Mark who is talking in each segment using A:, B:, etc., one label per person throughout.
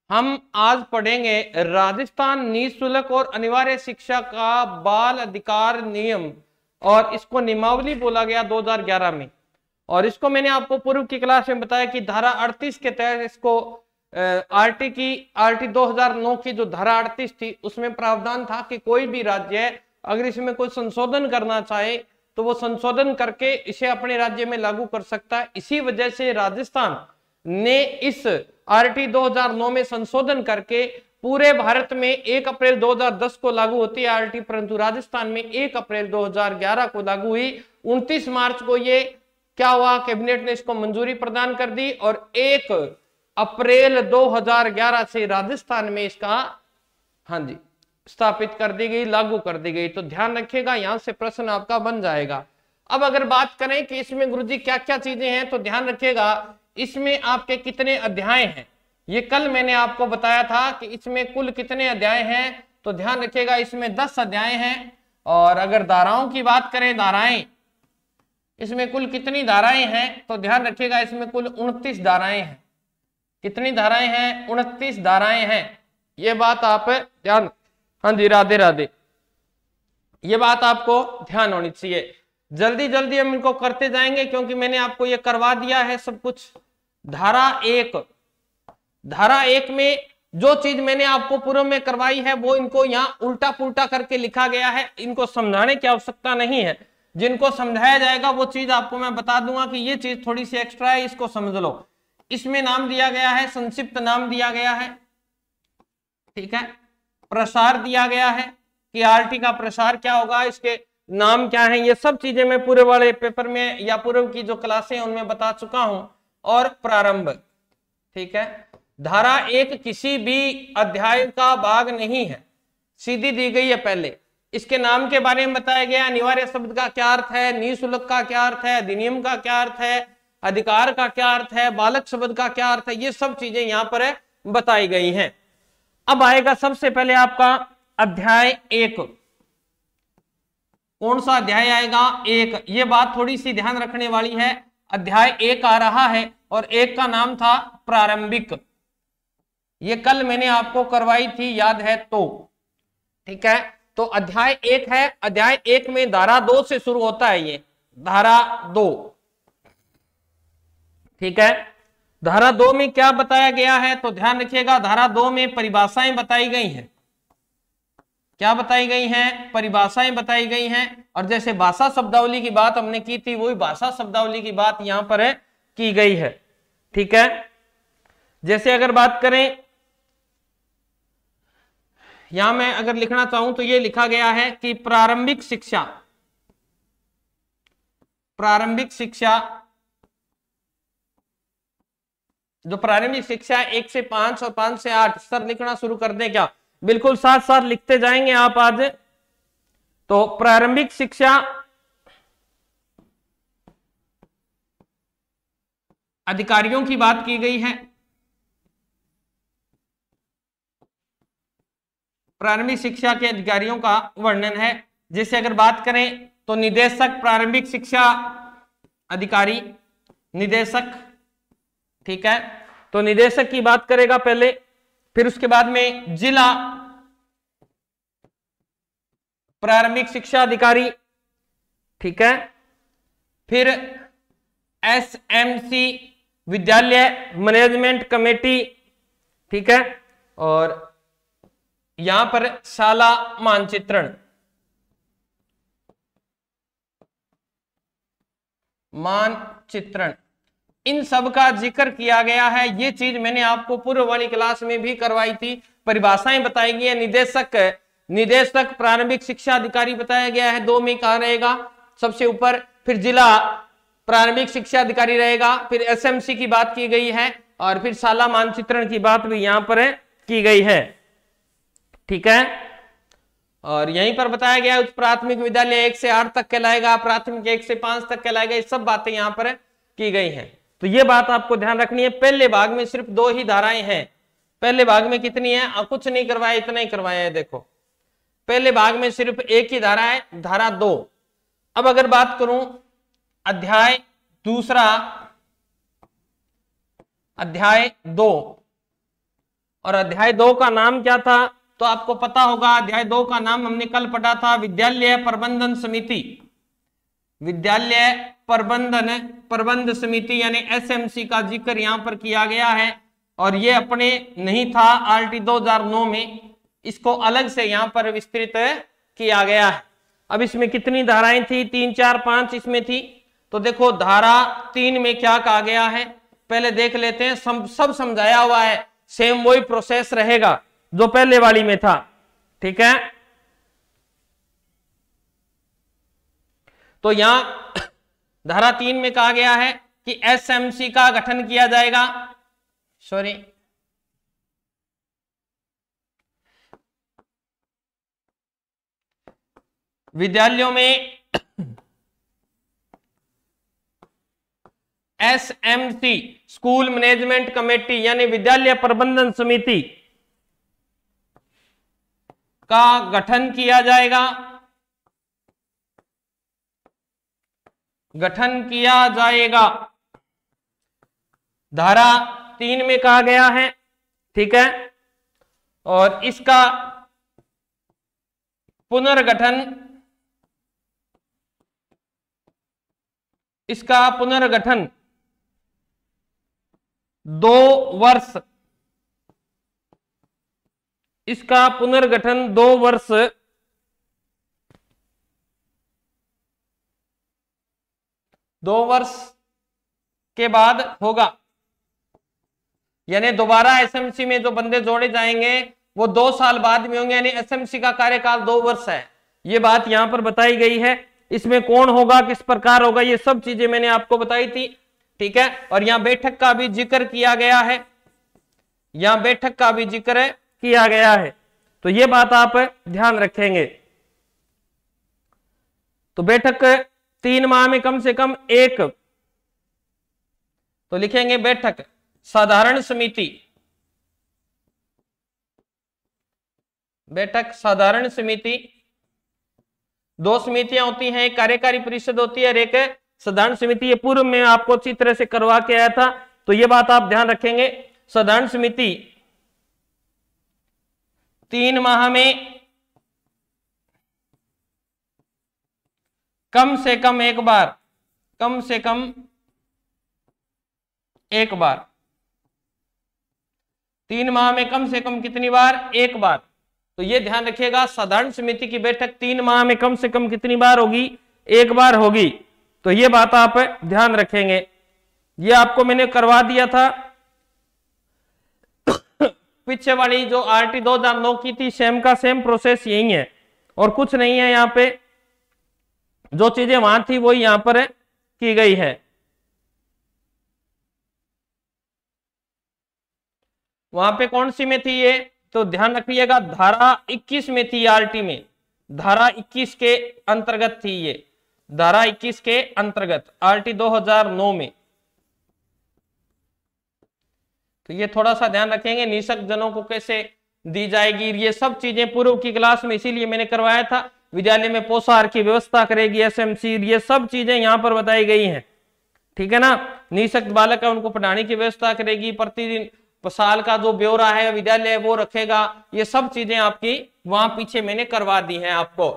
A: हम आज पढ़ेंगे राजस्थान निःशुल्क और अनिवार्य शिक्षा का बाल अधिकार नियम, और इसको नियमावली बोला गया 2011 में। और इसको मैंने आपको पूर्व की क्लास में बताया कि धारा 38 के तहत इसको आरटी 2009 की जो धारा 38 थी उसमें प्रावधान था कि कोई भी राज्य अगर इसमें कोई संशोधन करना चाहे तो वो संशोधन करके इसे अपने राज्य में लागू कर सकता है। इसी वजह से राजस्थान ने इस आरटी 2009 में संशोधन करके पूरे भारत में 1 अप्रैल 2010 को लागू होती है आरटी, परंतु राजस्थान में 1 अप्रैल 2011 को लागू हुई। 29 मार्च को ये क्या हुआ, कैबिनेट ने इसको मंजूरी प्रदान कर दी और 1 अप्रैल 2011 से राजस्थान में इसका हाँ जी स्थापित कर दी गई, लागू कर दी गई। तो ध्यान रखिएगा, यहां से प्रश्न आपका बन जाएगा। अब अगर बात करें कि इसमें गुरुजी क्या क्या चीजें हैं, तो ध्यान रखिएगा इसमें आपके कितने अध्याय हैं। ये कल मैंने आपको बताया था कि इसमें कुल कितने अध्याय हैं, तो ध्यान रखिएगा इसमें 10 अध्याय हैं। और अगर धाराओं की बात करें, धाराएं इसमें कुल कितनी धाराएं हैं, तो ध्यान रखिएगा इसमें कुल 29 धाराएं हैं। कितनी धाराएं हैं? 29 धाराएं हैं। ये बात आप ध्यान, हाँ जी राधे राधे, ये बात आपको ध्यान होनी चाहिए। जल्दी जल्दी हम इनको करते जाएंगे क्योंकि मैंने आपको ये करवा दिया है सब कुछ। धारा 1 में जो चीज मैंने आपको पूर्व में करवाई है वो इनको यहाँ उल्टा पुल्टा करके लिखा गया है, इनको समझाने की आवश्यकता नहीं है। जिनको समझाया जाएगा वो चीज आपको मैं बता दूंगा कि ये चीज थोड़ी सी एक्स्ट्रा है, इसको समझ लो। इसमें नाम दिया गया है, संक्षिप्त नाम दिया गया है, ठीक है। प्रसार दिया गया है कि आरटी का प्रसार क्या होगा, इसके नाम क्या है, ये सब चीजें मैं पूरे वाले पेपर में या पूर्व की जो क्लासें हैं उनमें बता चुका हूं। और प्रारंभ, ठीक है। धारा 1 किसी भी अध्याय का भाग नहीं है, सीधी दी गई है। पहले इसके नाम के बारे में बताया गया, अनिवार्य शब्द का क्या अर्थ है, निःशुल्क का क्या अर्थ है, अधिनियम का क्या अर्थ है, अधिकार का क्या अर्थ है, बालक शब्द का क्या अर्थ है, ये सब चीजें यहां पर बताई गई हैं। अब आएगा सबसे पहले आपका अध्याय 1। कौन सा अध्याय आएगा? 1। ये बात थोड़ी सी ध्यान रखने वाली है। अध्याय 1 आ रहा है और 1 का नाम था प्रारंभिक। ये कल मैंने आपको करवाई थी, याद है तो, ठीक है। तो अध्याय 1 है। अध्याय 1 में धारा 2 से शुरू होता है, ये धारा 2, ठीक है। धारा 2 में क्या बताया गया है, तो ध्यान रखिएगा धारा 2 में परिभाषाएं बताई गई हैं। क्या बताई गई हैं? परिभाषाएं बताई गई हैं। और जैसे भाषा शब्दावली की बात हमने की थी, वही भाषा शब्दावली की बात यहां पर है की गई है, ठीक है। जैसे अगर बात करें, यहां मैं अगर लिखना चाहूं तो ये लिखा गया है कि प्रारंभिक शिक्षा, प्रारंभिक शिक्षा, जो प्रारंभिक शिक्षा 1 से 5 और 5 से 8, सर लिखना शुरू कर दें क्या? बिल्कुल साथ साथ लिखते जाएंगे आप आज। तो प्रारंभिक शिक्षा अधिकारियों की बात की गई है। प्रारंभिक शिक्षा के अधिकारियों का वर्णन है। जैसे अगर बात करें तो निदेशक, प्रारंभिक शिक्षा अधिकारी, निदेशक, ठीक है। तो निदेशक की बात करेगा पहले, फिर उसके बाद में जिला प्रारंभिक शिक्षा अधिकारी, ठीक है। फिर एसएमसी विद्यालय मैनेजमेंट कमेटी, ठीक है। और यहां पर शाला मानचित्रण, मानचित्रण, इन सब का जिक्र किया गया है। ये चीज मैंने आपको पूर्व वाली क्लास में भी करवाई थी। परिभाषाएं बताई गई है। निदेशक प्रारंभिक शिक्षा अधिकारी बताया गया है, 2 में कहा रहेगा सबसे ऊपर। फिर जिला प्रारंभिक शिक्षा अधिकारी रहेगा। फिर एसएमसी की बात की गई है और फिर शाला मानचित्रण की बात भी यहां पर की गई है, ठीक है। और यहीं पर बताया गया उच्च प्राथमिक विद्यालय 1 से 8 तक कहलाएगा, प्राथमिक 1 से 5 तक कहलाएगा। ये सब बातें यहां पर की गई हैं। तो ये बात आपको ध्यान रखनी है। पहले भाग में सिर्फ 2 ही धाराएं हैं। पहले भाग में कितनी है? कुछ नहीं करवाया, इतना ही करवाया है। देखो पहले भाग में सिर्फ 1 ही धारा है, धारा 2। अब अगर बात करूं अध्याय 2, अध्याय 2, और अध्याय 2 का नाम क्या था? तो आपको पता होगा, अध्याय 2 का नाम हमने कल पढ़ा था, विद्यालय प्रबंधन समिति। विद्यालय प्रबंध समिति यानी एसएमसी का जिक्र यहां पर किया गया है। और ये अपने नहीं था आरटी 2009 में, इसको अलग से यहां पर विस्तृत किया गया है। अब इसमें कितनी धाराएं थी? 3, 4, 5 इसमें थी। तो देखो धारा 3 में क्या कहा गया है, पहले देख लेते हैं। सब समझाया हुआ है, सेम वही प्रोसेस रहेगा जो पहले वाली में था, ठीक है। तो यहां धारा 3 में कहा गया है कि एसएमसी का गठन किया जाएगा। सॉरी, विद्यालयों में एसएमसी स्कूल मैनेजमेंट कमेटी यानी विद्यालय प्रबंधन समिति का गठन किया जाएगा। धारा 3 में कहा गया है, ठीक है। और इसका पुनर्गठन 2 वर्ष, इसका पुनर्गठन 2 वर्ष के बाद होगा। यानी दोबारा एसएमसी में जो बंदे जोड़े जाएंगे वो 2 साल बाद में होंगे, यानी एसएमसी का कार्यकाल 2 वर्ष है। ये बात यहां पर बताई गई है। इसमें कौन होगा, किस प्रकार होगा, ये सब चीजें मैंने आपको बताई थी, ठीक है। और यहां बैठक का भी जिक्र किया गया है, तो ये बात आप ध्यान रखेंगे। तो बैठक 3 माह में कम से कम एक, तो लिखेंगे बैठक साधारण समिति, साधारण समिति। 2 समितियां होती हैं, एक कार्यकारी परिषद होती है और एक साधारण समिति। ये पूर्व में आपको अच्छी तरह से करवा के आया था, तो ये बात आप ध्यान रखेंगे। साधारण समिति 3 माह में कम से कम एक बार, 3 माह में कम से कम कितनी बार? एक बार। तो ये ध्यान रखिएगा, साधारण समिति की बैठक 3 माह में कम से कम कितनी बार होगी? एक बार होगी। तो ये बात आप ध्यान रखेंगे। ये आपको मैंने करवा दिया था पीछे वाली जो आरटी 2009 की थी, सेम का सेम प्रोसेस यही है और कुछ नहीं है। यहाँ पे जो चीजें वहां थी वही यहां पर की गई है। वहां पे कौन सी में थी ये? तो ध्यान रखिएगा, धारा 21 में थी आरटी में, धारा 21 के अंतर्गत थी ये, धारा 21 के अंतर्गत आरटी 2009 में। तो ये थोड़ा सा ध्यान रखेंगे, निशक्त जनों को कैसे दी जाएगी, ये सब चीजें पूर्व की क्लास में इसीलिए मैंने करवाया था। विद्यालय में पोषाहार की व्यवस्था करेगी एसएमसी, ये सब चीजें यहाँ पर बताई गई हैं, ठीक है ना। निशक्त बालक है उनको पढ़ाने की व्यवस्था करेगी, प्रतिदिन साल का जो ब्यौरा है विद्यालय वो रखेगा। ये सब चीजें आपकी वहां पीछे मैंने करवा दी हैं आपको।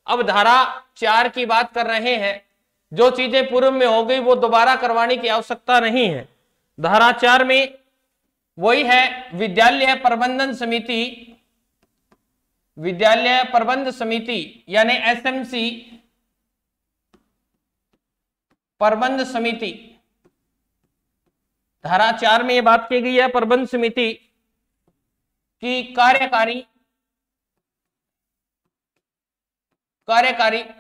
A: अब धारा 4 की बात कर रहे हैं, जो चीजें पूर्व में हो गई वो दोबारा करवाने की आवश्यकता नहीं है। धारा 4 में वही है, विद्यालय प्रबंधन समिति, विद्यालय प्रबंध समिति यानी एसएमसी प्रबंध समिति। धारा 4 में यह बात की गई है प्रबंध समिति की कार्यकारी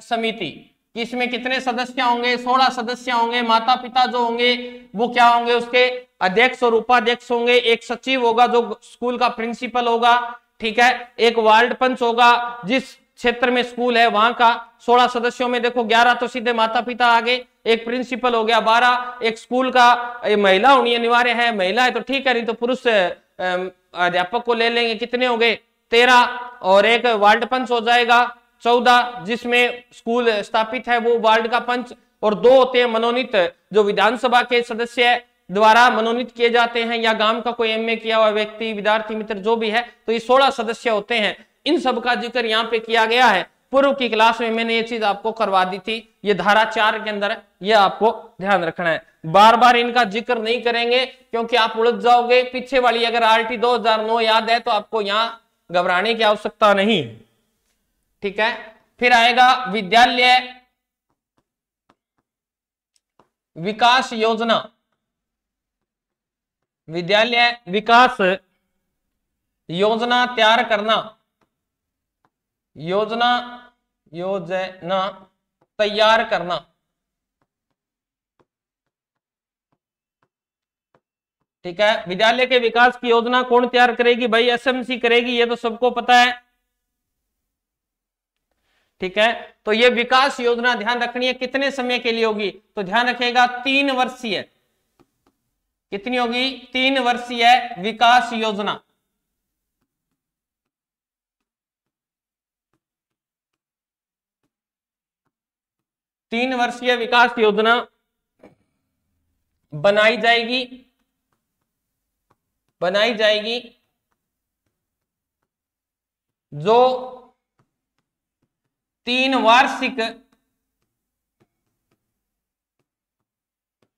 A: समिति, इसमें कितने सदस्य होंगे? 16 सदस्य होंगे। माता पिता जो होंगे वो क्या होंगे? उसके अध्यक्ष और उपाध्यक्ष होंगे। एक सचिव होगा जो स्कूल का प्रिंसिपल होगा, ठीक है। एक वार्ड पंच होगा, जिस क्षेत्र में स्कूल है वहां का। 16 सदस्यों में देखो 11 तो सीधे माता पिता आ गए, एक प्रिंसिपल हो गया 12, एक स्कूल का महिला होनी अनिवार्य है, महिला है तो ठीक है, नहीं तो पुरुष अध्यापक को ले लेंगे। कितने हो गए? 13। और एक वार्ड पंच हो जाएगा 14, जिसमें स्कूल स्थापित है वो वार्ड का पंच। और 2 होते हैं मनोनीत जो विधानसभा के सदस्य है, द्वारा मनोनीत किए जाते हैं, या गांव का कोई एमए किया हुआ व्यक्ति, विद्यार्थी मित्र जो भी है, तो ये 16 सदस्य होते हैं। इन सब का जिक्र यहाँ पे किया गया है। पूर्व की क्लास में मैंने ये चीज आपको करवा दी थी, ये धारा 4 के अंदर है, ये आपको ध्यान रखना है। बार बार इनका जिक्र नहीं करेंगे क्योंकि आप उलझ जाओगे। पीछे वाली अगर आरटी 2009 याद है तो आपको यहां घबराने की आवश्यकता नहीं, ठीक है। फिर आएगा विद्यालय विकास योजना। विद्यालय विकास योजना तैयार करना, योजना तैयार करना, ठीक है। विद्यालय के विकास की योजना कौन तैयार करेगी? भाई एसएमसी करेगी, ये तो सबको पता है, ठीक है। तो ये विकास योजना ध्यान रखनी है, कितने समय के लिए होगी? तो ध्यान रखिएगा 3 वर्षीय। कितनी होगी? 3 वर्षीय विकास योजना। तीन वर्षीय विकास योजना बनाई जाएगी जो 3 वार्षिक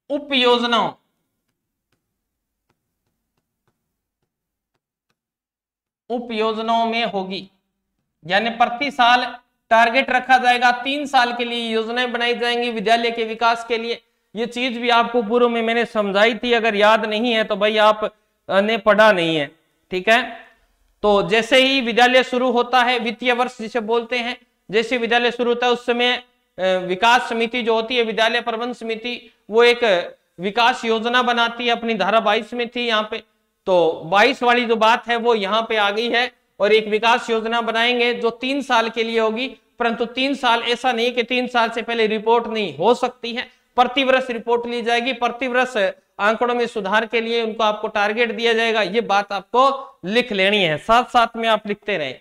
A: उप योजनाओं में होगी। यानी प्रति साल टारगेट रखा जाएगा, 3 साल के लिए योजनाएं बनाई जाएंगी विद्यालय के विकास के लिए। ये चीज भी आपको पूर्व में मैंने समझाई थी, अगर याद नहीं है तो भाई आप ने पढ़ा नहीं है, ठीक है। तो जैसे ही विद्यालय शुरू होता है, वित्तीय वर्ष जिसे बोलते हैं, जैसे विद्यालय शुरू होता है उस समय विकास समिति जो होती है, विद्यालय प्रबंध समिति, वो एक विकास योजना बनाती है। अपनी धारा 22 में थी यहाँ पे, तो 22 वाली जो बात है वो यहाँ पे आ गई है। और एक विकास योजना बनाएंगे जो 3 साल के लिए होगी, परंतु 3 साल ऐसा नहीं कि 3 साल से पहले रिपोर्ट नहीं हो सकती है, प्रतिवर्ष रिपोर्ट ली जाएगी। प्रतिवर्ष आंकड़ों में सुधार के लिए उनको आपको टारगेट दिया जाएगा। ये बात आपको लिख लेनी है, साथ साथ में आप लिखते रहे।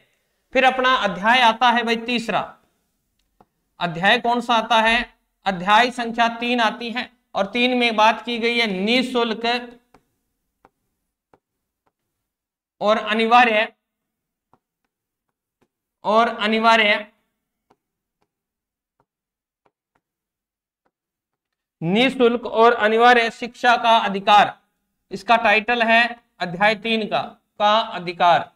A: फिर अपना अध्याय आता है भाई तीसरा। अध्याय कौन सा आता है? अध्याय संख्या 3 आती है, और 3 में बात की गई है निःशुल्क और अनिवार्य निःशुल्क और अनिवार्य शिक्षा का अधिकार। इसका टाइटल है अध्याय 3 का अधिकार।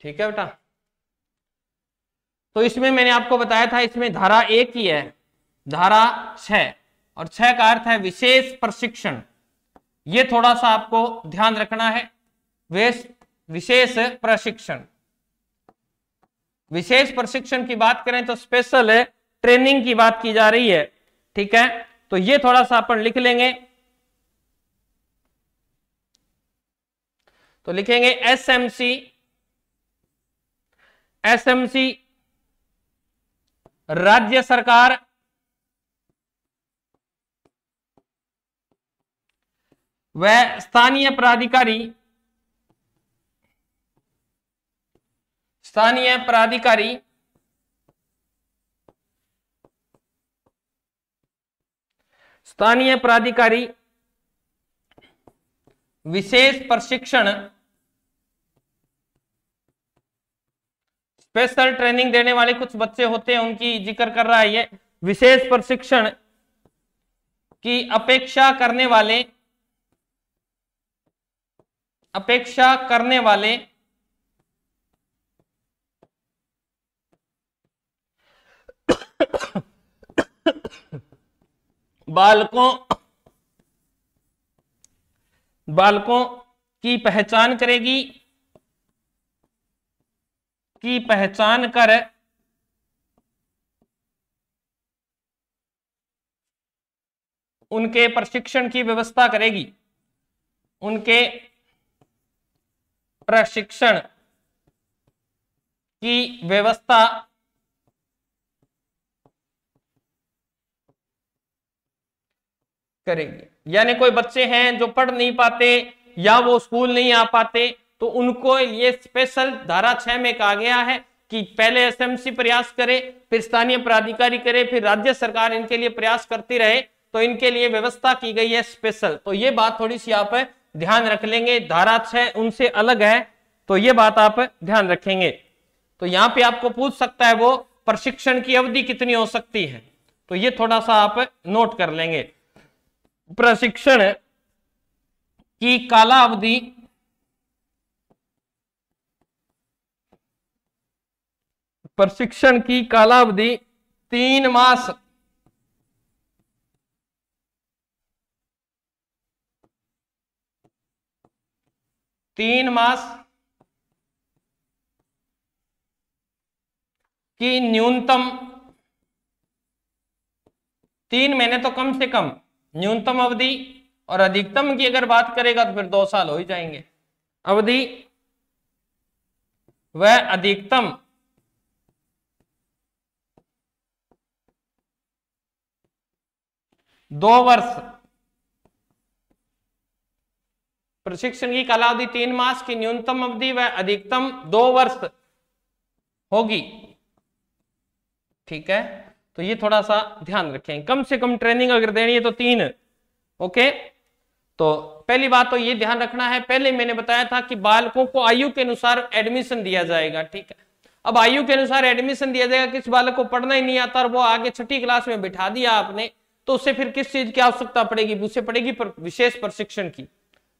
A: ठीक है बेटा। तो इसमें मैंने आपको बताया था, इसमें धारा 1 ही है, धारा 6, और 6 का अर्थ है विशेष प्रशिक्षण। ये थोड़ा सा आपको ध्यान रखना है। विशेष प्रशिक्षण, विशेष प्रशिक्षण की बात करें तो स्पेशल ट्रेनिंग की बात की जा रही है, ठीक है। तो ये थोड़ा सा अपन लिख लेंगे। तो लिखेंगे एसएमसी राज्य सरकार व स्थानीय प्राधिकारी विशेष प्रशिक्षण, स्पेशल ट्रेनिंग देने वाले कुछ बच्चे होते हैं, उनकी जिक्र कर रहा है ये। विशेष प्रशिक्षण की अपेक्षा करने वाले बालकों की पहचान कर उनके प्रशिक्षण की व्यवस्था करेगी। उनके प्रशिक्षण की व्यवस्था करेगी। यानी कोई बच्चे हैं जो पढ़ नहीं पाते या वो स्कूल नहीं आ पाते, तो उनको ये स्पेशल धारा 6 में कहा गया है कि पहले एसएमसी प्रयास करे, फिर स्थानीय प्राधिकारी करे, फिर राज्य सरकार इनके लिए प्रयास करती रहे, तो इनके लिए व्यवस्था की गई है स्पेशल। तो ये बात थोड़ी सी आप ध्यान रख लेंगे, धारा 6 उनसे अलग है, तो ये बात आप ध्यान रखेंगे। तो यहां पे आपको पूछ सकता है वो प्रशिक्षण की अवधि कितनी हो सकती है, तो ये थोड़ा सा आप नोट कर लेंगे। प्रशिक्षण की कालावधि प्रशिक्षण की कालावधि 3 मास 3 मास की न्यूनतम 3 महीने तो कम से कम न्यूनतम अवधि, और अधिकतम की अगर बात करेगा तो फिर 2 साल हो ही जाएंगे। अवधि वह अधिकतम 2 वर्ष। प्रशिक्षण की कालावधि 3 मास की न्यूनतम अवधि वह अधिकतम 2 वर्ष होगी। ठीक है, तो ये थोड़ा सा ध्यान रखें, कम से कम ट्रेनिंग अगर देनी है तो 3। ओके, तो पहली बात तो ये ध्यान रखना है, पहले मैंने बताया था कि बालकों को आयु के अनुसार एडमिशन दिया जाएगा। ठीक है, अब आयु के अनुसार एडमिशन दिया जाएगा, किस बालक को पढ़ना ही नहीं आता और वो आगे 6ठी क्लास में बिठा दिया आपने, तो उससे फिर किस चीज की आवश्यकता पड़ेगी, उससे पड़ेगी विशेष प्रशिक्षण की।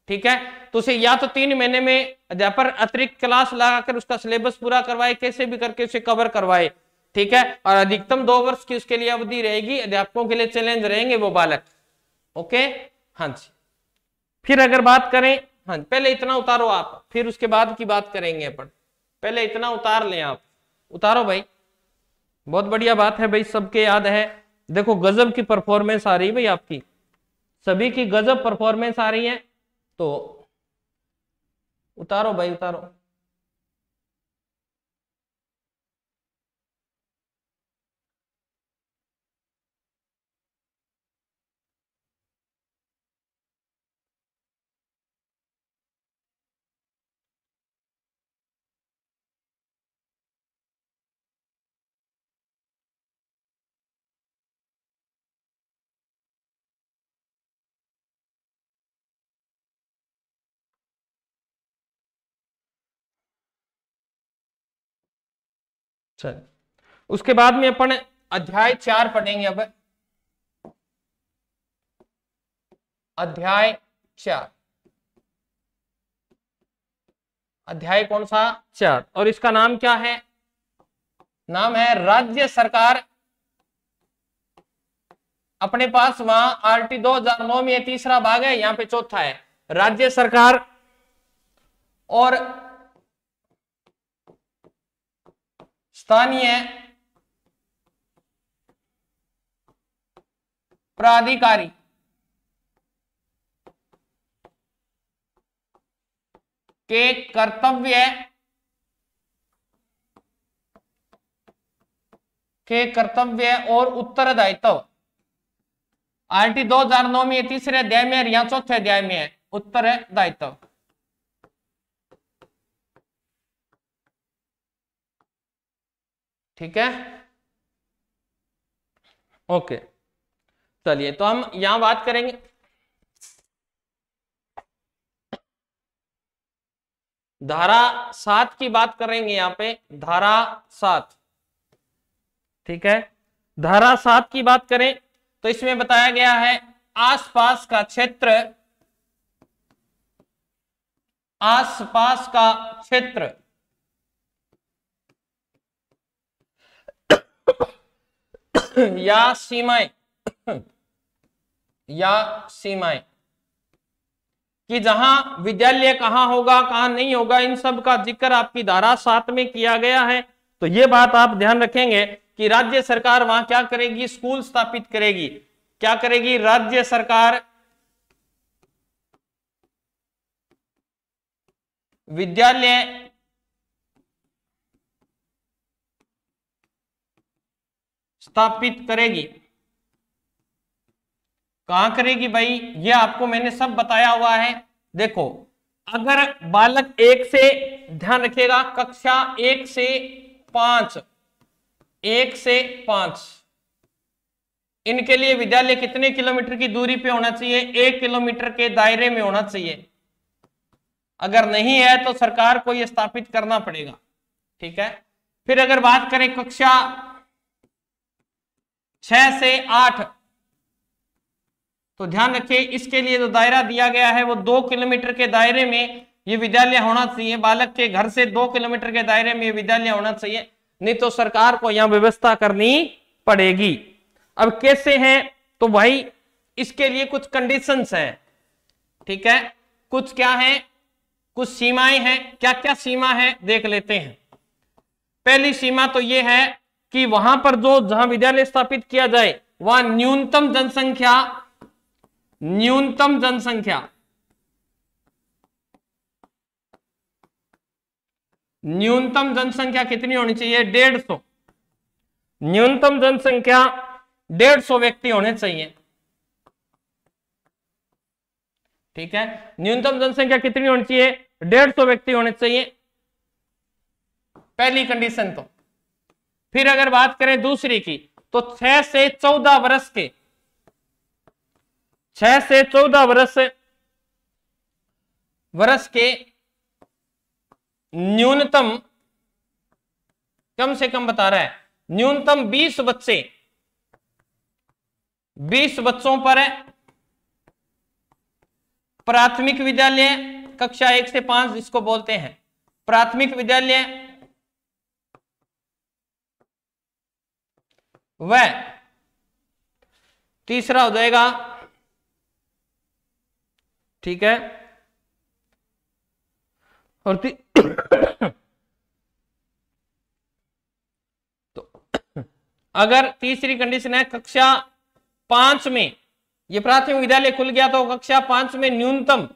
A: ठीक है, तो उसे या तो 3 महीने में अध्यापक अतिरिक्त क्लास लगाकर उसका सिलेबस पूरा करवाए, कैसे भी करके उसे कवर करवाए। ठीक है, और अधिकतम 2 वर्ष की उसके लिए अवधि रहेगी, अध्यापकों के लिए चैलेंज रहेंगे वो बालक। ओके, हाँ जी। फिर अगर बात करें, हाँ पहले इतना उतारो आप, फिर उसके बाद की बात करेंगे अपन, पहले इतना उतार लें आप, उतारो भाई, बहुत बढ़िया बात है भाई, सबके याद है। देखो गजब की परफॉर्मेंस आ रही है भाई, आपकी सभी की गजब परफॉर्मेंस आ रही है, तो उतारो भाई उतारो। चल, उसके बाद में अपन अध्याय 4 पढ़ेंगे। अब अध्याय 4, अध्याय कौन सा, 4, और इसका नाम क्या है, नाम है राज्य सरकार। अपने पास वहां आरटी 2009 में तीसरा भाग है, यहां पे चौथा है, राज्य सरकार और स्थानीय प्राधिकारी के कर्तव्य और उत्तरदायित्व। आरटी 2009 में तीसरे अध्याय में और यहां चौथे अध्याय में है उत्तरदायित्व। ठीक है, ओके, चलिए तो हम यहां बात करेंगे, धारा 7 की बात करेंगे यहां पे, धारा 7। ठीक है, धारा 7 की बात करें तो इसमें बताया गया है आसपास का क्षेत्र, आसपास का क्षेत्र या सीमाएं, या सीमाएं कि जहां विद्यालय कहां होगा कहां नहीं होगा, इन सब का जिक्र आपकी धारा 7 में किया गया है। तो ये बात आप ध्यान रखेंगे कि राज्य सरकार वहां क्या करेगी, स्कूल स्थापित करेगी। क्या करेगी, राज्य सरकार विद्यालय स्थापित करेगी। कहां करेगी भाई, ये आपको मैंने सब बताया हुआ है। देखो अगर बालक 1 से, ध्यान रखिएगा, कक्षा 1 से 5, 1 से 5, इनके लिए विद्यालय कितने किलोमीटर की दूरी पे होना चाहिए? 1 किलोमीटर के दायरे में होना चाहिए। अगर नहीं है तो सरकार को यह स्थापित करना पड़ेगा। ठीक है, फिर अगर बात करें कक्षा 6 से 8, तो ध्यान रखिए इसके लिए जो दायरा दिया गया है वो 2 किलोमीटर के दायरे में ये विद्यालय होना चाहिए। बालक के घर से 2 किलोमीटर के दायरे में विद्यालय होना चाहिए, नहीं तो सरकार को यहां व्यवस्था करनी पड़ेगी। अब कैसे हैं? तो भाई इसके लिए कुछ कंडीशंस हैं। ठीक है, कुछ क्या है, कुछ सीमाएं हैं। क्या क्या सीमा है देख लेते हैं। पहली सीमा तो यह है कि वहां पर जहां विद्यालय स्थापित किया जाए वहां न्यूनतम जनसंख्या कितनी होनी चाहिए? 150। न्यूनतम जनसंख्या 150 व्यक्ति होने चाहिए। ठीक है, न्यूनतम जनसंख्या कितनी होनी चाहिए? 150 व्यक्ति होने चाहिए, पहली कंडीशन तो। फिर अगर बात करें दूसरी की, तो 6 से 14 वर्ष के 6 से 14 वर्ष के न्यूनतम, कम से कम बता रहा है, न्यूनतम 20 बच्चे, 20 बच्चों पर प्राथमिक विद्यालय कक्षा 1 से 5 जिसको बोलते हैं प्राथमिक विद्यालय, वह तीसरा हो जाएगा। ठीक है, और तो अगर तीसरी कंडीशन है कक्षा 5 में ये प्राथमिक विद्यालय खुल गया, तो कक्षा 5 में न्यूनतम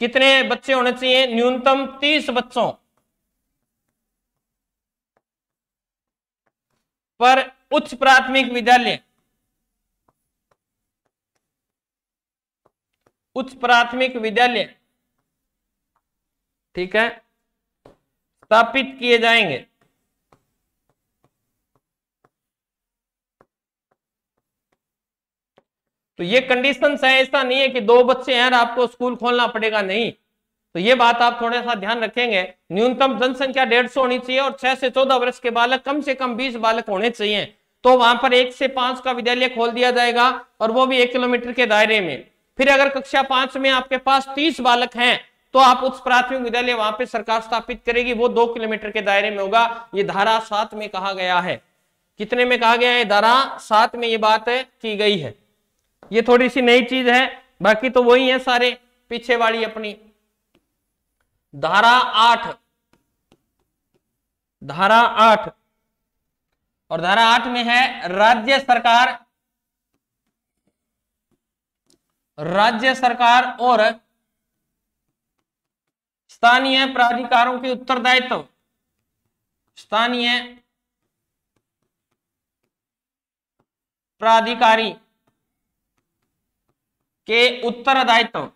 A: कितने बच्चे होने चाहिए? न्यूनतम 30 बच्चों पर उच्च प्राथमिक विद्यालय ठीक है स्थापित किए जाएंगे। तो ये कंडीशंस है, ऐसा नहीं है कि 2 बच्चे हैं और आपको स्कूल खोलना पड़ेगा, नहीं। तो ये बात आप थोड़ा सा ध्यान रखेंगे। न्यूनतम जनसंख्या 150 होनी चाहिए और 6 से 14 वर्ष के बालक कम से कम 20 बालक होने चाहिए। तो वहां पर 1 से 5 का विद्यालय खोल दिया जाएगा और वो भी 1 किलोमीटर के दायरे में। फिर अगर कक्षा 5 में आपके पास 30 बालक हैं तो आप उस प्राथमिक विद्यालय वहां पे सरकार स्थापित करेगी, वो 2 किलोमीटर के दायरे में होगा। ये धारा 7 में कहा गया है। कितने में कहा गया है? धारा 7 में ये बात की गई है। ये थोड़ी सी नई चीज है, बाकी तो वही है सारे पीछे वाली अपनी। धारा 8 और धारा 8 में है राज्य सरकार और स्थानीय प्राधिकारों के उत्तरदायित्व, स्थानीय प्राधिकारी के उत्तरदायित्व,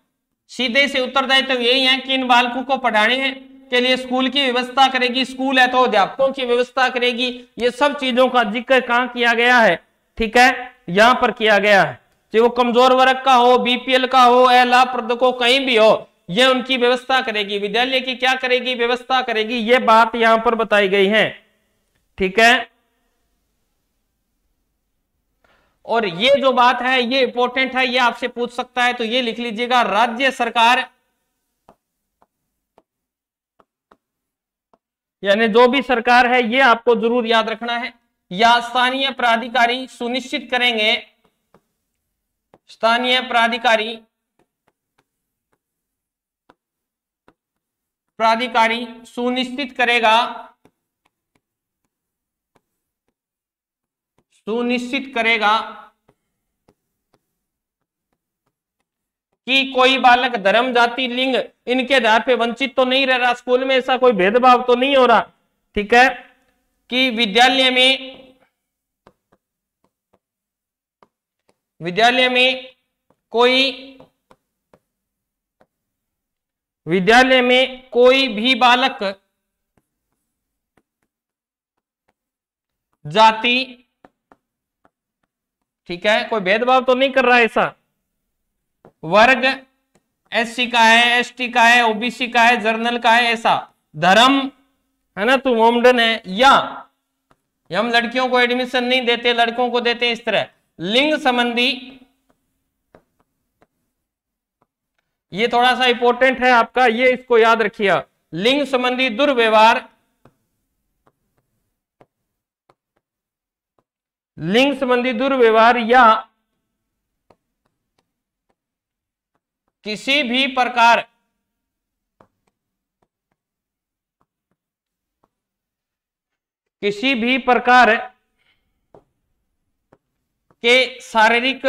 A: सीधे से उत्तरदायित्व यही है कि इन बालकों को पढ़ाने के लिए स्कूल की व्यवस्था करेगी। स्कूल है तो अध्यापकों की व्यवस्था करेगी। ये सब चीजों का जिक्र कहां किया गया है? ठीक है, यहां पर किया गया है। चाहे वो कमजोर वर्ग का हो, बीपीएल का हो, लाभप्रद को कहीं भी हो, ये उनकी व्यवस्था करेगी। विद्यालय की क्या करेगी? व्यवस्था करेगी। ये बात यहां पर बताई गई है। ठीक है, और ये जो बात है ये इंपॉर्टेंट है, ये आपसे पूछ सकता है, तो ये लिख लीजिएगा। राज्य सरकार यानी जो भी सरकार है, ये आपको जरूर याद रखना है। या स्थानीय प्राधिकारी सुनिश्चित करेंगे, स्थानीय प्राधिकारी सुनिश्चित करेगा कि कोई बालक धर्म, जाति, लिंग इनके आधार पे वंचित तो नहीं रह रहा, स्कूल में ऐसा कोई भेदभाव तो नहीं हो रहा। ठीक है, कि विद्यालय में कोई भी बालक जाति, ठीक है, कोई भेदभाव तो नहीं कर रहा है ऐसा, वर्ग, एससी का है, एसटी का है, ओबीसी का है, जर्नल का है, ऐसा, धर्म है ना, तो मोमडन है, या हम लड़कियों को एडमिशन नहीं देते, लड़कों को देते, इस तरह। लिंग संबंधी, ये थोड़ा सा इंपॉर्टेंट है आपका, ये इसको याद रखिए, लिंग संबंधी दुर्व्यवहार, लिंग संबंधी दुर्व्यवहार या किसी भी प्रकार के शारीरिक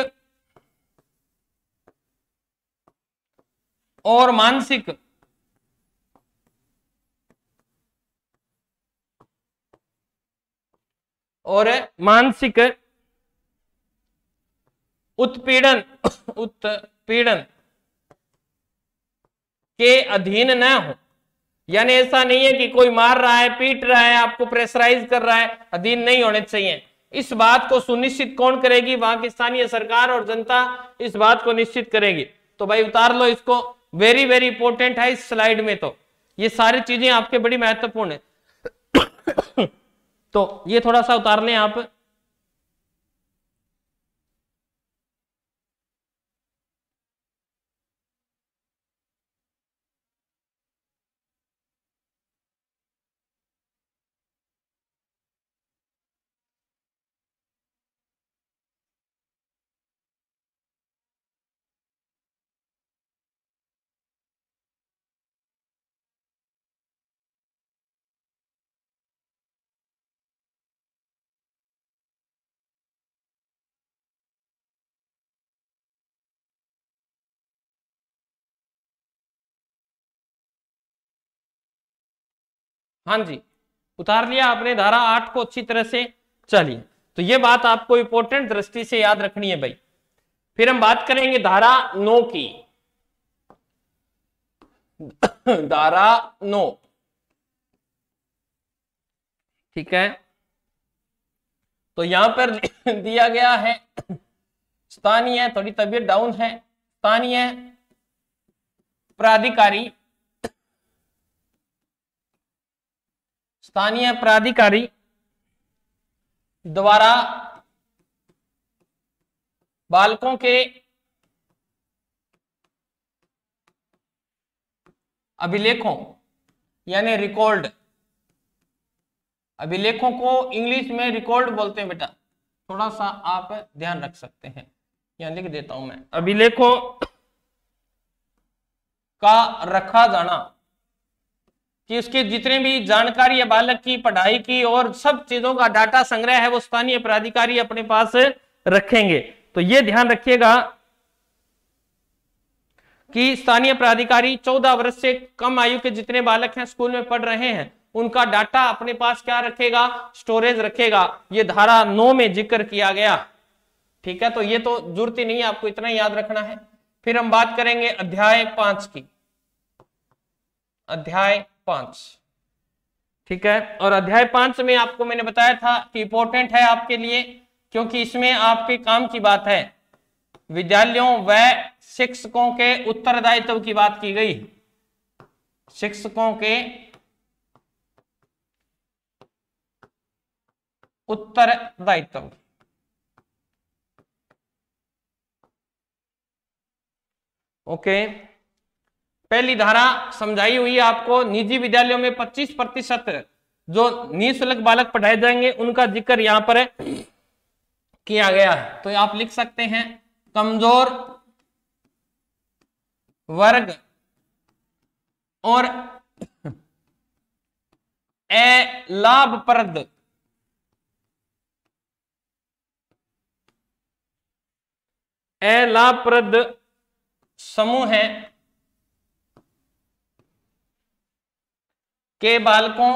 A: और मानसिक उत्पीड़न के अधीन न हो। यानी ऐसा नहीं है कि कोई मार रहा है, पीट रहा है, आपको प्रेशराइज कर रहा है, अधीन नहीं होने चाहिए। इस बात को सुनिश्चित कौन करेगी? वहां की स्थानीय सरकार और जनता इस बात को निश्चित करेगी। तो भाई उतार लो इसको, वेरी वेरी इंपॉर्टेंट है इस स्लाइड में, तो ये सारी चीजें आपके बड़ी महत्वपूर्ण है। तो ये थोड़ा सा उतार लें आप। हाँ जी, उतार लिया आपने धारा 8 को अच्छी तरह से। चलिए, तो ये बात आपको इंपॉर्टेंट दृष्टि से याद रखनी है भाई। फिर हम बात करेंगे धारा 9 की। धारा 9, ठीक है, तो यहां पर दिया गया है स्थानीय, थोड़ी तबीयत डाउन है, स्थानीय प्राधिकारी, स्थानीय प्राधिकारी द्वारा बालकों के अभिलेखों, यानी रिकॉर्ड, अभिलेखों को इंग्लिश में रिकॉर्ड बोलते हैं बेटा, थोड़ा सा आप ध्यान रख सकते हैं, यहां लिख देता हूं मैं, अभिलेखों का रखा जाना, कि उसके जितने भी जानकारी है बालक की, पढ़ाई की और सब चीजों का डाटा संग्रह है, वो स्थानीय प्राधिकारी अपने पास रखेंगे। तो ये ध्यान रखिएगा कि स्थानीय प्राधिकारी 14 वर्ष से कम आयु के जितने बालक हैं, स्कूल में पढ़ रहे हैं, उनका डाटा अपने पास क्या रखेगा? स्टोरेज रखेगा। ये धारा 9 में जिक्र किया गया, ठीक है, तो ये तो जरूरत ही नहीं है, आपको इतना ही याद रखना है। फिर हम बात करेंगे अध्याय 5 की, अध्याय 5, ठीक है, और अध्याय 5 में आपको मैंने बताया था कि इंपॉर्टेंट है आपके लिए, क्योंकि इसमें आपके काम की बात है, विद्यालयों व शिक्षकों के उत्तरदायित्व की बात की गई, शिक्षकों के उत्तरदायित्व। ओके, पहली धारा समझाई हुई है आपको, निजी विद्यालयों में 25% जो निःशुल्क बालक पढ़ाए जाएंगे उनका जिक्र यहां पर किया गया है। तो आप लिख सकते हैं, कमजोर वर्ग और अलाभप्रद समूह है के बालकों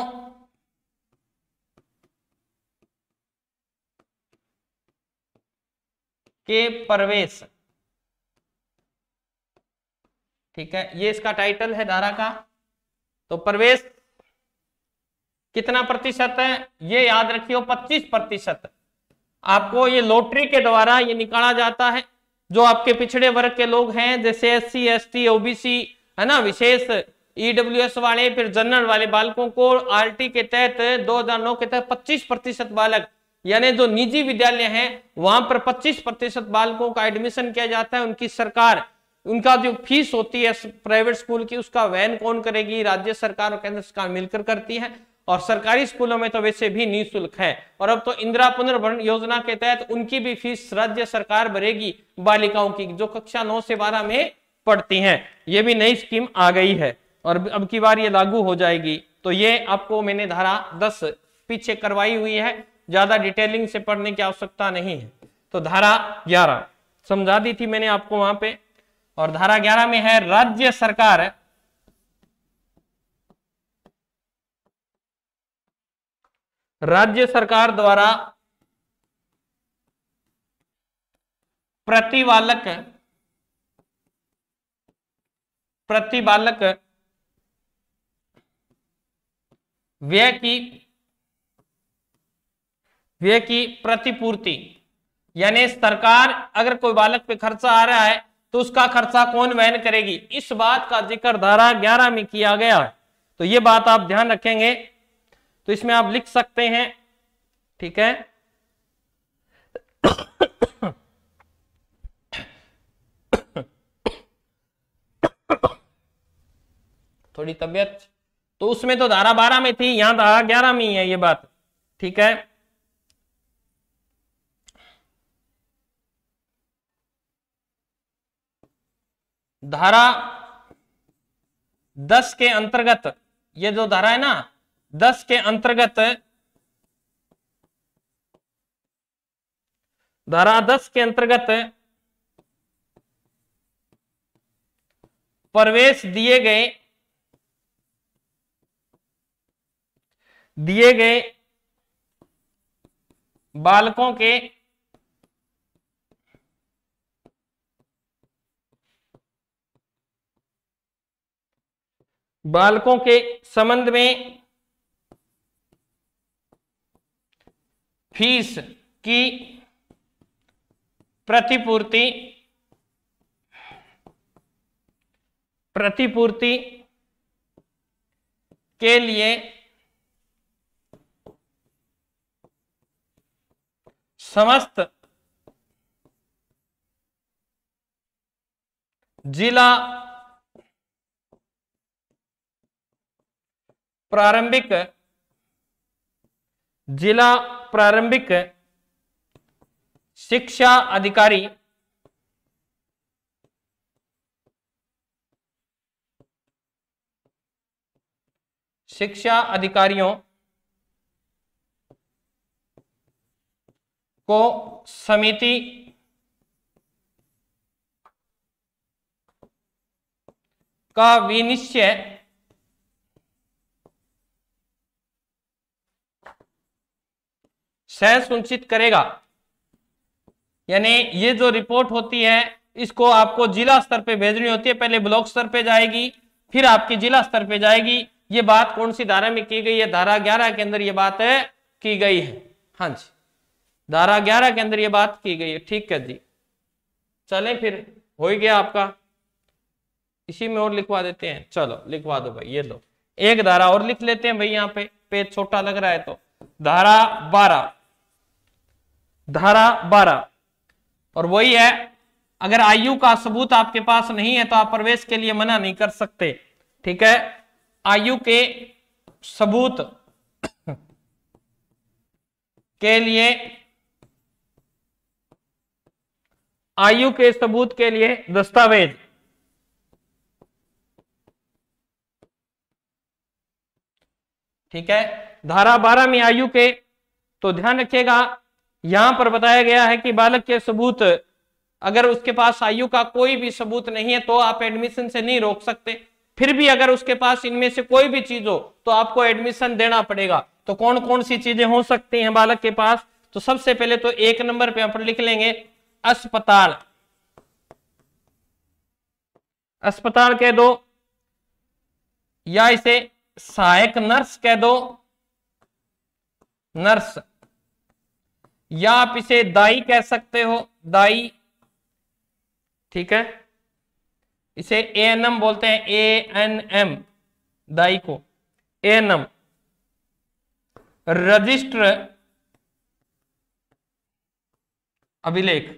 A: के प्रवेश, ठीक है, ये इसका टाइटल है धारा का। तो प्रवेश कितना प्रतिशत है, ये याद रखियो 25%। आपको ये लॉटरी के द्वारा ये निकाला जाता है। जो आपके पिछड़े वर्ग के लोग हैं जैसे SC ST OBC है ना, विशेष EWS वाले, फिर जनरल वाले बालकों को RT के तहत 2009 के तहत 25% बालक, यानी जो निजी विद्यालय हैं वहां पर 25% बालकों का एडमिशन किया जाता है। उनकी सरकार, उनका जो फीस होती है प्राइवेट स्कूल की, उसका वहन कौन करेगी, राज्य सरकार और केंद्र सरकार मिलकर करती है। और सरकारी स्कूलों में तो वैसे भी निःशुल्क है। और अब तो इंदिरा पुनर्भरण योजना के तहत उनकी भी फीस राज्य सरकार भरेगी, बालिकाओं की जो कक्षा 9 से 12 में पढ़ती हैं। ये भी नई स्कीम आ गई है और अब की बार ये लागू हो जाएगी। तो ये आपको मैंने धारा 10 पीछे करवाई हुई है, ज्यादा डिटेलिंग से पढ़ने की आवश्यकता नहीं है। तो धारा 11 समझा दी थी मैंने आपको वहां पे। और धारा 11 में है राज्य सरकार द्वारा प्रति बालक व्यय की प्रतिपूर्ति, यानी सरकार अगर कोई बालक पे खर्चा आ रहा है तो उसका खर्चा कौन वहन करेगी, इस बात का जिक्र धारा 11 में किया गया है। तो ये बात आप ध्यान रखेंगे। तो इसमें आप लिख सकते हैं, ठीक है। थोड़ी तबीयत, तो उसमें तो धारा 12 में थी, यहां धारा 11 में ही है ये बात, ठीक है। धारा 10 के अंतर्गत, ये जो धारा है ना 10 के अंतर्गत, धारा 10 के अंतर्गत प्रवेश दिए गए बालकों के संबंध में फीस की प्रतिपूर्ति के लिए समस्त जिला प्रारंभिक शिक्षा अधिकारियों को समिति का विनिश्चय सुनिश्चित करेगा। यानी ये जो रिपोर्ट होती है इसको आपको जिला स्तर पे भेजनी होती है, पहले ब्लॉक स्तर पे जाएगी, फिर आपकी जिला स्तर पे जाएगी। ये बात कौन सी धारा में की गई है, धारा 11 के अंदर ये बात की गई है। हाँ जी, धारा 11 के अंदर ये बात की गई है, ठीक है जी। चलें फिर, हो ही गया आपका, इसी में और लिखवा देते हैं। चलो लिखवा दो भाई, ये लो एक धारा और लिख लेते हैं भाई, यहाँ पे पेज छोटा लग रहा है तो। धारा 12 और वही है, अगर आयु का सबूत आपके पास नहीं है तो आप प्रवेश के लिए मना नहीं कर सकते, ठीक है। आयु के सबूत के लिए दस्तावेज, ठीक है। धारा 12 में आयु के, तो ध्यान रखिएगा यहां पर बताया गया है कि बालक के सबूत, अगर उसके पास आयु का कोई भी सबूत नहीं है तो आप एडमिशन से नहीं रोक सकते। फिर भी अगर उसके पास इनमें से कोई भी चीज हो तो आपको एडमिशन देना पड़ेगा। तो कौन कौन सी चीजें हो सकती हैं बालक के पास, तो सबसे पहले तो 1 नंबर पे अपन लिख लेंगे अस्पताल। कह दो या इसे सहायक नर्स कह दो, नर्स, या आप इसे दाई कह सकते हो, दाई, ठीक है, इसे एएनएम बोलते हैं, एएनएम, दाई को एएनएम। रजिस्टर अभिलेख,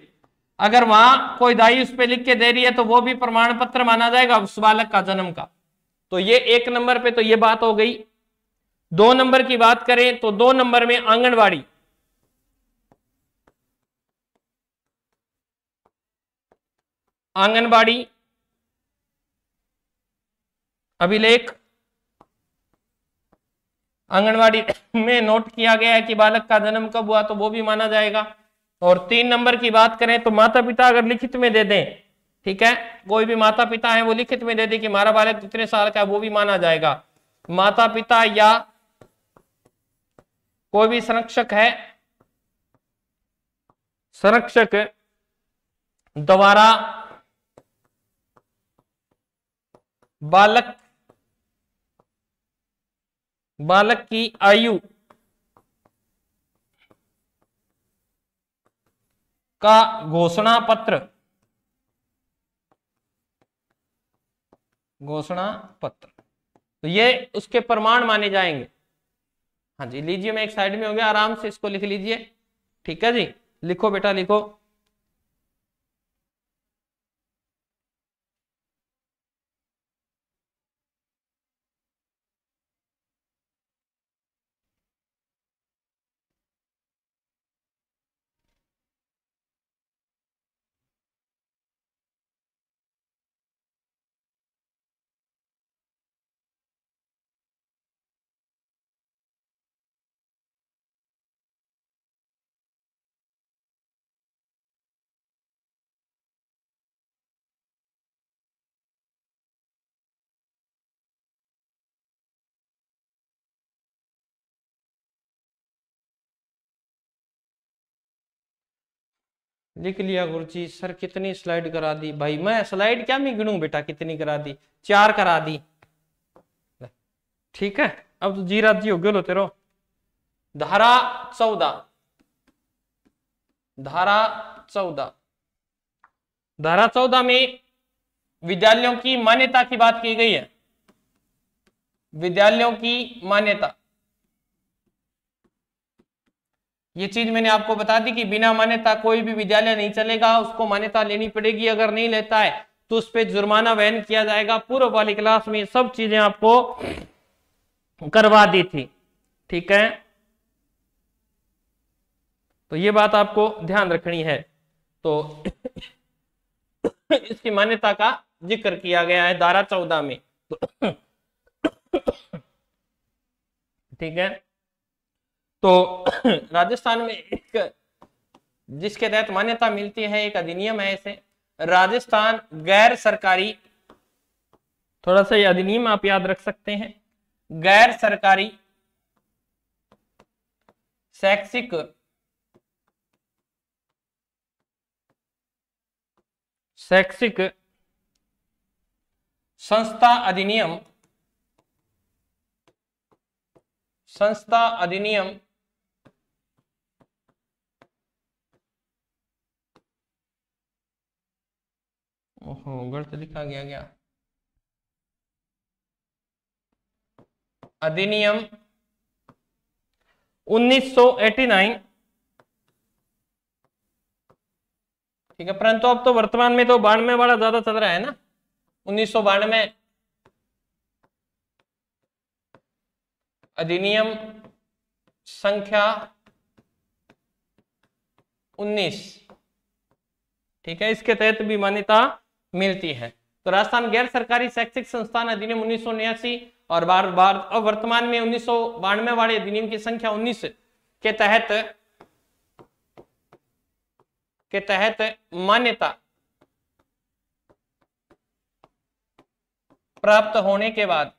A: अगर वहां कोई दाई उस पर लिख के दे रही है तो वो भी प्रमाण पत्र माना जाएगा उस बालक का जन्म का। तो ये 1 नंबर पे तो ये बात हो गई। 2 नंबर की बात करें तो 2 नंबर में आंगनवाड़ी, आंगनवाड़ी अभिलेख, आंगनवाड़ी में नोट किया गया है कि बालक का जन्म कब हुआ, तो वो भी माना जाएगा। और 3 नंबर की बात करें तो माता पिता अगर लिखित में दे दें, ठीक है, कोई भी माता पिता है वो लिखित में दे दे कि हमारा बालक कितने साल का है, वो भी माना जाएगा। माता पिता या कोई भी संरक्षक है, संरक्षक द्वारा बालक की आयु का घोषणा पत्र, घोषणा पत्र, तो ये उसके प्रमाण माने जाएंगे। हाँ जी, लीजिए मैं एक साइड में हो गया, आराम से इसको लिख लीजिए, ठीक है जी, लिखो बेटा लिखो। लिख लिया गुरुजी। सर कितनी स्लाइड करा दी भाई, मैं स्लाइड क्या मैं गिनूं बेटा कितनी करा दी, 4 करा दी, ठीक है। अब तो जी राजी हो गए तेरो। धारा 14, धारा 14, धारा 14 में विद्यालयों की मान्यता की बात की गई है, विद्यालयों की मान्यता। ये चीज मैंने आपको बता दी कि बिना मान्यता कोई भी विद्यालय नहीं चलेगा, उसको मान्यता लेनी पड़ेगी, अगर नहीं लेता है तो उस पर जुर्माना वहन किया जाएगा। पूर्व वाली क्लास में सब चीजें आपको करवा दी थी, ठीक है, तो ये बात आपको ध्यान रखनी है। तो इसकी मान्यता का जिक्र किया गया है धारा 14 में, ठीक है। तो राजस्थान में एक जिसके तहत मान्यता मिलती है, एक अधिनियम है इसे राजस्थान गैर सरकारी, थोड़ा सा ये अधिनियम आप याद रख सकते हैं, गैर सरकारी शैक्षिक संस्था अधिनियम, संस्था अधिनियम ओहो गलत लिखा गया अधिनियम 1989, ठीक है, परंतु अब तो वर्तमान में तो 92 वाला ज्यादा चल रहा है ना, 1992 अधिनियम संख्या 19, ठीक है, इसके तहत भी मान्यता मिलती है। तो राजस्थान गैर सरकारी शैक्षिक संस्थान अधिनियम 1989 और बार बार अब वर्तमान में 1992 वाले अधिनियम की संख्या 19 के तहत मान्यता प्राप्त होने के बाद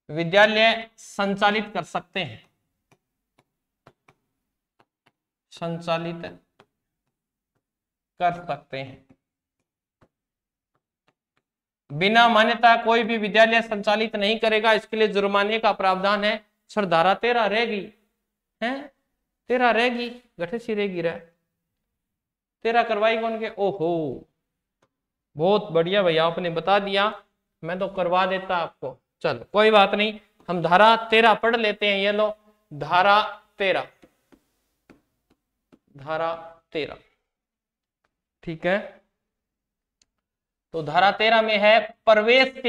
A: विद्यालय संचालित कर सकते हैं, संचालित कर सकते हैं। बिना मान्यता कोई भी विद्यालय संचालित नहीं करेगा, इसके लिए जुर्माने का प्रावधान है। सर धारा 13 रहेगी है, 13 रहेगी, गठे सी रहेगी रह 13 करवाई कौन के? ओहो बहुत बढ़िया भैया आपने बता दिया, मैं तो करवा देता आपको। चलो कोई बात नहीं, हम धारा 13 पढ़ लेते हैं। ये लो धारा 13, धारा 13 ठीक है। तो धारा 13 में है प्रवेश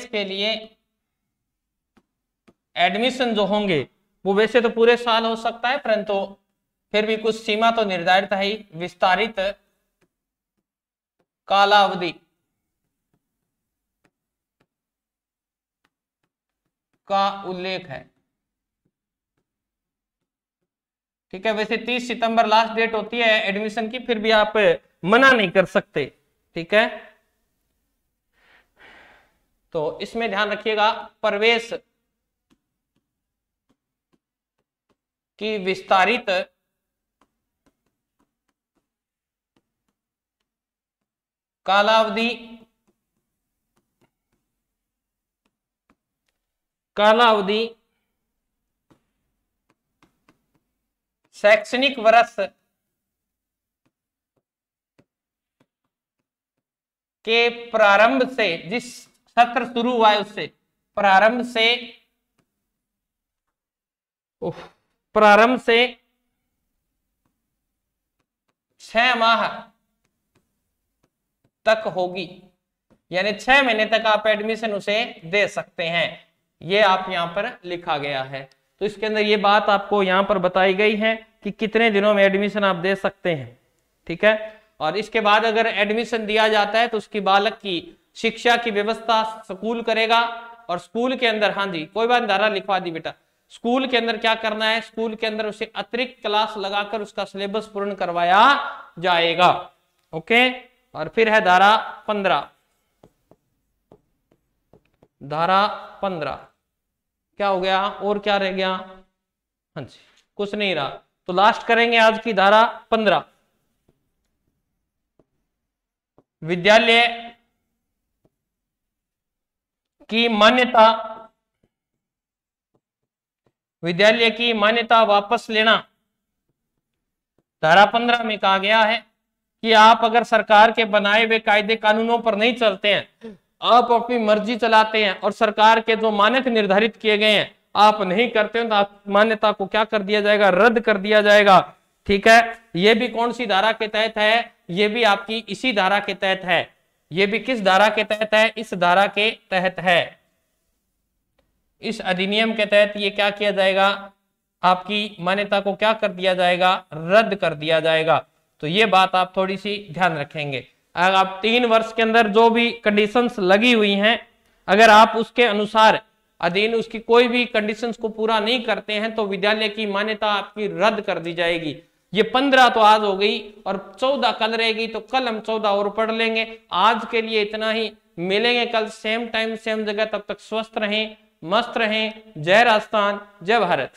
A: के लिए एडमिशन जो होंगे वो वैसे तो पूरे साल हो सकता है, परंतु फिर भी कुछ सीमा तो निर्धारित है। विस्तारित कालावधि का उल्लेख है। ठीक है, वैसे 30 सितंबर लास्ट डेट होती है एडमिशन की, फिर भी आप मना नहीं कर सकते। ठीक है, तो इसमें ध्यान रखिएगा प्रवेश की विस्तारित कालावधि शैक्षणिक वर्ष के प्रारंभ से, जिस सत्र शुरू हुआ है उससे प्रारंभ से 6 माह तक होगी, यानी 6 महीने तक आप एडमिशन उसे दे सकते हैं। ये आप यहां पर लिखा गया है। तो इसके अंदर ये बात आपको यहां पर बताई गई है कि कितने दिनों में एडमिशन आप दे सकते हैं। ठीक है, और इसके बाद अगर एडमिशन दिया जाता है तो उसकी बालक की शिक्षा की व्यवस्था स्कूल करेगा। और स्कूल के अंदर, हाँ जी कोई बात, धारा लिखवा दी बेटा, स्कूल के अंदर क्या करना है, स्कूल के अंदर उसे अतिरिक्त क्लास लगाकर उसका सिलेबस पूर्ण करवाया जाएगा। ओके, और फिर है धारा 15। धारा 15 क्या हो गया और क्या रह गया? हाँ जी कुछ नहीं रहा, तो लास्ट करेंगे आज की धारा 15। विद्यालय की मान्यता वापस लेना। धारा 15 में कहा गया है कि आप अगर सरकार के बनाए हुए कायदे कानूनों पर नहीं चलते हैं, आप अपनी मर्जी चलाते हैं और सरकार के जो मानक निर्धारित किए गए हैं आप नहीं करते हैं, तो आप मान्यता को क्या कर दिया जाएगा? रद्द कर दिया जाएगा। ठीक है, ये भी कौन सी धारा के तहत है? ये भी आपकी इसी धारा के तहत है। ये भी किस धारा के तहत है? इस धारा के तहत है। इस अधिनियम के तहत ये क्या किया जाएगा? आपकी मान्यता को क्या कर दिया जाएगा? रद्द कर दिया जाएगा। तो ये बात आप थोड़ी सी ध्यान रखेंगे। अगर आप 3 वर्ष के अंदर जो भी कंडीशंस लगी हुई हैं, अगर आप उसके अनुसार अधीन उसकी कोई भी कंडीशंस को पूरा नहीं करते हैं तो विद्यालय की मान्यता आपकी रद्द कर दी जाएगी। ये 15 तो आज हो गई और 14 कल रहेगी, तो कल हम 14 और पढ़ लेंगे। आज के लिए इतना ही, मिलेंगे कल सेम टाइम सेम जगह। तब तक स्वस्थ रहें, मस्त रहें। जय राजस्थान, जय भारत।